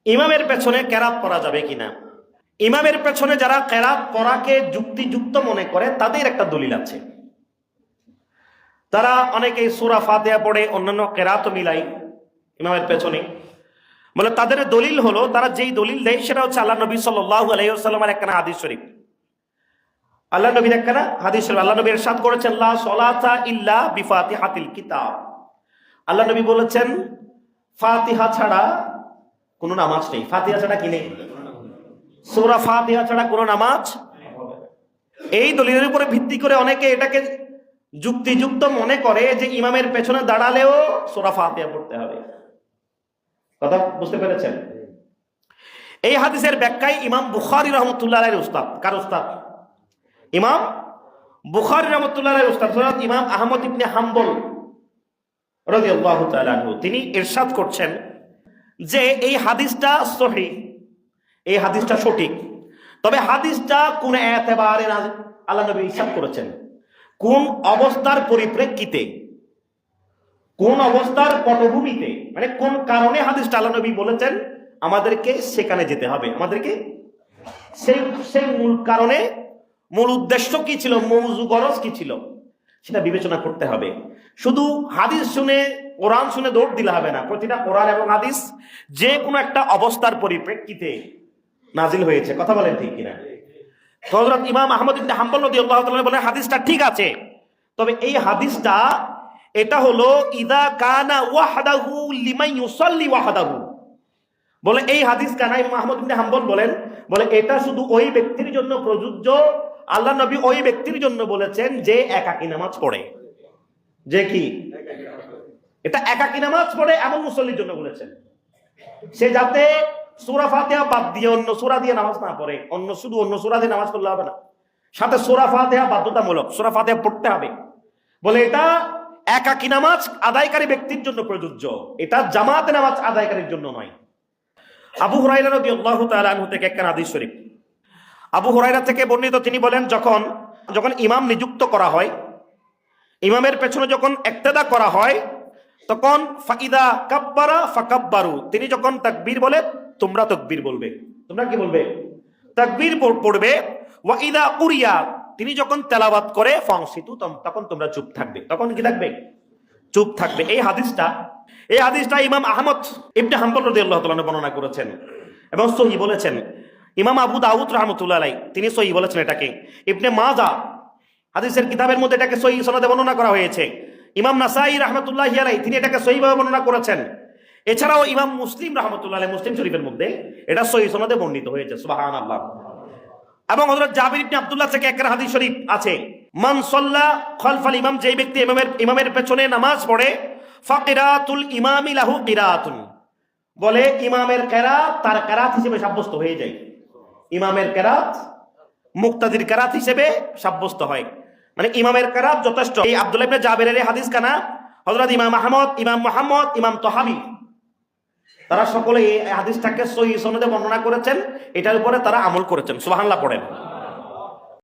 ইমামের পেছনে কেরাত পড়া যাবে কিনা। ইমামের পেছনে যারা কেরাত পড়াকে যুক্তিযুক্ত মনে করে তাদের একটা দলিল আছে। তারা অনেকেই সূরা ফাতিহা পড়ে, অন্যান্য কেরাতও মিলাই ইমামের পেছনে। বলে তাদের দলিল হলো, তারা যেই দলিল দেয় সেটা হচ্ছে আল্লাহ নবী সাল্লাল্লাহু আলাইহি ওয়াসাল্লামের একখানা হাদিস শরীফ। আল্লাহ নবীর একখানা হাদিস শরীফ, আল্লাহ নবী ইরশাদ করেছেন লা সলাতা ইল্লা বিফাতিহাতিল কিতাব। আল্লাহ নবী বলেছেন ফাতিহা ছাড়া কোনো নামাজ নেই। ফাতিহা ছাড়া কি নেই? সূরা ফাতিহা ছাড়া কোনো নামাজ। এই দলিলের উপরে ভিত্তি করে অনেকে এটাকে যুক্তিযুক্ত মনে করে যে ইমামের পেছনে দাঁড়ালেও সূরা ফাতিহা পড়তে হবে। কথা বুঝতে পেরেছেন? এই হাদিসের ব্যাখ্যায় ইমাম বুখারী রাহমাতুল্লাহ আলাইহির উস্তাদ, কার উস্তাদ? ইমাম বুখারী রাহমাতুল্লাহ আলাইহির উস্তাদ হযরত ইমাম আহমদ ইবনে হাম্বল রাদিয়াল্লাহু তাআলা আনহু, তিনি ইরশাদ করছেন যে এই হাদিসটা সহিহ, এই হাদিসটা সঠিক। তবে হাদিসটা কোন এতেবারে আল্লাহ নবী ইরশাদ করেছেন, কোন অবস্থার পরিপ্রেক্ষিতে, কোন অবস্থার পটভূমিতে, মানে কোন কারণে হাদিসটা আল্লাহ নবী বলেছেন আমাদেরকে সেখানে যেতে হবে, আমাদেরকে সেই মূল কারণে, মূল উদ্দেশ্য কি ছিল, মৌজু গরজ কি ছিল সেটা বিবেচনা করতে হবে। শুধু হাদিস শুনে, কোরআন শুনে দৌড় দিলে হবে না। প্রতিটা কোরআন এবং হাদিস যে কোনো একটা অবস্থার পরিপ্রেক্ষিতে নাজিল হয়েছে। কথা বলেন ঠিক কিনা? হযরত ইমাম আহমদ ইবনে হাম্বল রাদিয়াল্লাহু তাআলা বলেন হাদিসটা ঠিক আছে, তবে এই হাদিসটা এটা হলো ইদা কানা ওয়াহদাহু লিমান ইউসাল্লি ওয়াহদাহু। বলে এই হাদিস কানা, ইমাম আহমদ ইবনে হাম্বল বলেন, বলে এটা শুধু ওই ব্যক্তির জন্য প্রযোজ্য, আল্লাহ নবী ওই ব্যক্তির জন্য বলেছেন যে একাকী নামাজ পড়ে। যে কি? এটা একাকী নামাজ পড়ে এমন মুসল্লির জন্য বলেছেন। সে যাতে সূরা ফাতিহা বাদ দিয়ে অন্য সূরা দিয়ে নামাজ না পড়ে, শুধু অন্য সূরা দিয়ে নামাজ পড়লে হবে না, সাথে সূরা ফাতিহা বাধ্যতামূলক, সূরা ফাতিহা পড়তে হবে। বলে এটা একাকী নামাজ আদায়কারী ব্যক্তির জন্য প্রযোজ্য, এটা জামাতে নামাজ আদায়কারীর জন্য নয়। আবু হুরায়রা রাদিয়াল্লাহু তাআলা আনহু থেকে একটা হাদিস শরীফ, আবু হুরায়রা থেকে বর্ণিত, তিনি বলেন যখন ইমাম নিযুক্ত করা হয়, ইমামের পেছনে যখন ইক্তেদা করা হয়, তখন ফাইদা কাব্বারা ফাকাব্বারু, তিনি যখন তাকবীর বলে তোমরা তাকবীর বলবে। তোমরা কি বলবে? তাকবীর পড়বে। ওয়া ইদা উরিয়া, তিনি যখন তেলাওয়াত করে ফাংসিতু, তখন তোমরা চুপ থাকবে। তখন কি থাকবে? চুপ থাকবে। এই হাদিসটা ইমাম আহমদ ইবনে হাম্বল রাদিয়াল্লাহু তাআলা বর্ণনা করেছেন এবং সহিহ বলেছেন। ইমাম আবু দাউদ রাহমাতুল্লাহ আলাইহি তিনি সহিহ বলেছেন এটাকে। ইবনে মাজা হাদিসের কিতাবের মধ্যে এটাকে সহিহ সনদে বর্ণনা করা হয়েছে। ইমাম নাসাই রাহমাতুল্লাহি আলাইহি তিনি এটাকে সহিহভাবে বর্ণনা করেছেন। এছাড়াও ইমাম মুসলিম রাহমাতুল্লাহ আলাইহি মুসলিম শরীফের মধ্যে এটা সহিহ সনদে বর্ণিত হয়েছে। সুবহানাল্লাহ। এবং হযরত জাবির ইবনে আব্দুল্লাহ থেকে একটা হাদিস শরীফ আছে, মান সাল্লা খালফাল ইমাম, যে ব্যক্তি ইমামের পেছনে নামাজ পড়ে, ফাকিরাতুল ইমামি লাহু কিরাতুন, বলে ইমামের কেরাত তার কেরাত হিসেবে সাব্যস্ত হয়ে যায়। ইমামের কেরাত মুক্তাদির কেরাত হিসেবে সাব্যস্ত হয়, মানে ইমামের কেরাত যথেষ্ট। এই আব্দুল্লাহ ইবনে জাবিরের হাদিস কানা হযরত ইমাম আহমদ, ইমাম মুহাম্মদ, ইমাম তহাবি, তারা সকলে এই হাদিসটাকে সহিহ সনদে বর্ণনা করেছেন। এটার উপরে তারা আমল করেছেন। সুবহানাল্লাহ পড়েন।